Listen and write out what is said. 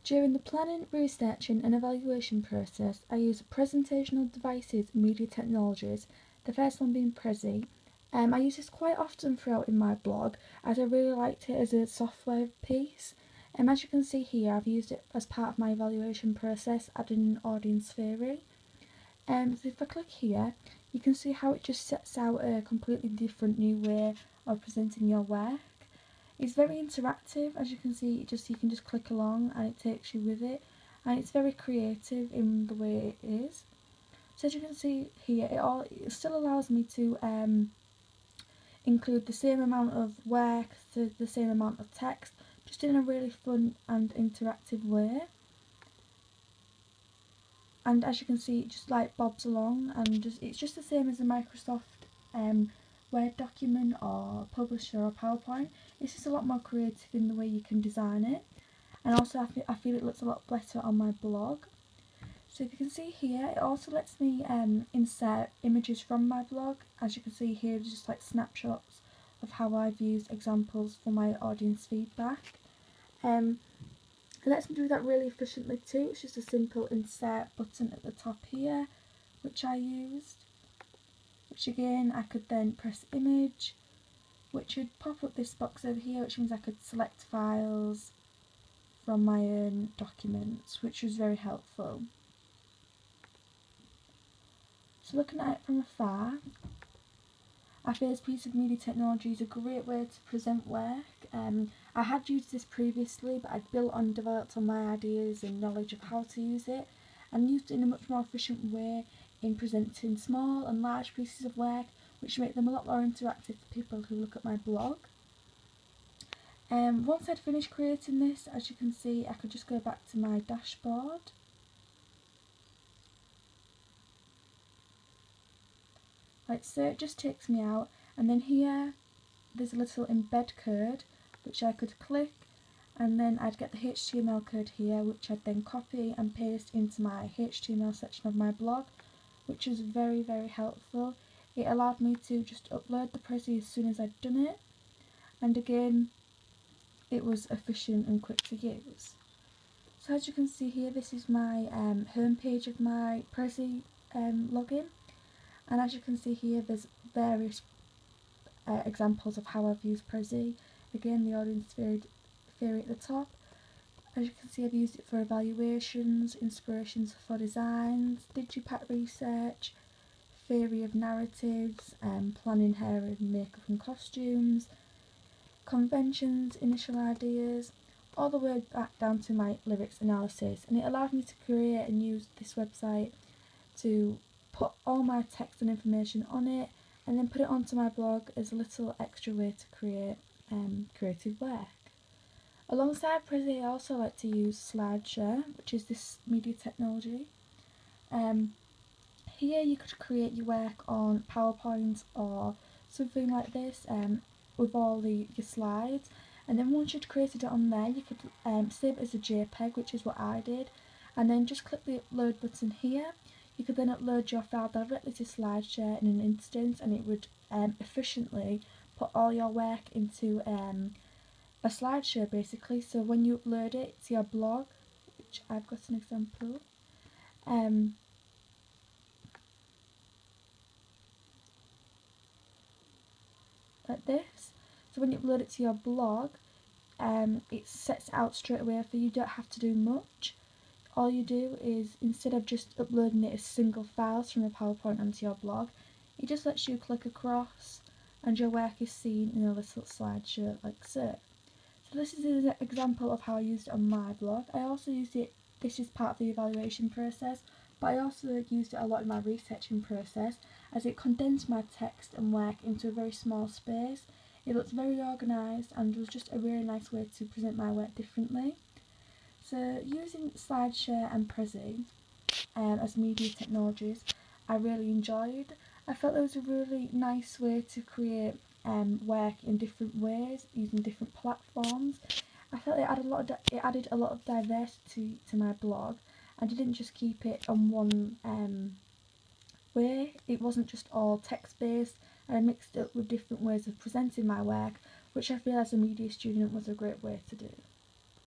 During the planning, researching and evaluation process, I use presentational devices and media technologies, the first one being Prezi. I use this quite often throughout in my blog as I really liked it as a software piece. As you can see here, I've used it as part of my evaluation process, adding in audience theory. So if I click here, you can see how it just sets out a completely different new way of presenting your work. It's very interactive, as you can see. You can just click along and it takes you with it, and it's very creative in the way it is. So as you can see here, it still allows me to include the same amount of work, the same amount of text, just in a really fun and interactive way. And as you can see, it just like bobs along, and it's just the same as a Microsoft Word document or Publisher or PowerPoint. It's just a lot more creative in the way you can design it, and also I feel it looks a lot better on my blog. So if you can see here, it also lets me insert images from my blog. As you can see here, just like snapshots of how I've used examples for my audience feedback. It lets me do that really efficiently too. It's just a simple insert button at the top here, which I used. Which again, I could then press image, which would pop up this box over here, which means I could select files from my own documents, which was very helpful. So looking at it from afar, I feel this piece of media technology is a great way to present work. I had used this previously, but I'd built and developed on my ideas and knowledge of how to use it, and used it in a much more efficient way in presenting small and large pieces of work, which make them a lot more interactive for people who look at my blog. Once I'd finished creating this, as you can see, I could just go back to my dashboard. Like so, it just takes me out, and then here there's a little embed code which I could click, and then I'd get the HTML code here, which I'd then copy and paste into my HTML section of my blog, which was very, very helpful. It allowed me to just upload the Prezi as soon as I'd done it, and again, it was efficient and quick to use. So as you can see here, this is my home page of my Prezi login, and as you can see here, there's various examples of how I've used Prezi. Again, the audience theory at the top. As you can see, I've used it for evaluations, inspirations for designs, digipack research, theory of narratives, planning hair and makeup and costumes, conventions, initial ideas, all the way back down to my lyrics analysis. And it allowed me to create and use this website to put all my text and information on it, and then put it onto my blog as a little extra way to create creative work. Alongside Prezi, I also like to use SlideShare, which is this media technology. Here you could create your work on PowerPoint or something like this with all your slides, and then once you'd created it on there, you could save it as a JPEG, which is what I did, and then just click the upload button here. You could then upload your file directly to SlideShare in an instance, and it would efficiently put all your work into a SlideShare basically. So when you upload it to your blog, which I've got an example, like this. So when you upload it to your blog, it sets it out straight away for you. You don't have to do much. All you do is, instead of just uploading it as single files from a PowerPoint onto your blog, it just lets you click across and your work is seen in a little slideshow like so. So this is an example of how I used it on my blog. I also used it, this is part of the evaluation process, but I also used it a lot in my researching process, as it condensed my text and work into a very small space. It looked very organised and was just a really nice way to present my work differently. So using SlideShare and Prezi as media technologies, I really enjoyed. I felt it was a really nice way to create work in different ways, using different platforms. I felt it added a lot of diversity to my blog, and didn't just keep it on one way. It wasn't just all text based, and I mixed it up with different ways of presenting my work, which I feel as a media student was a great way to do.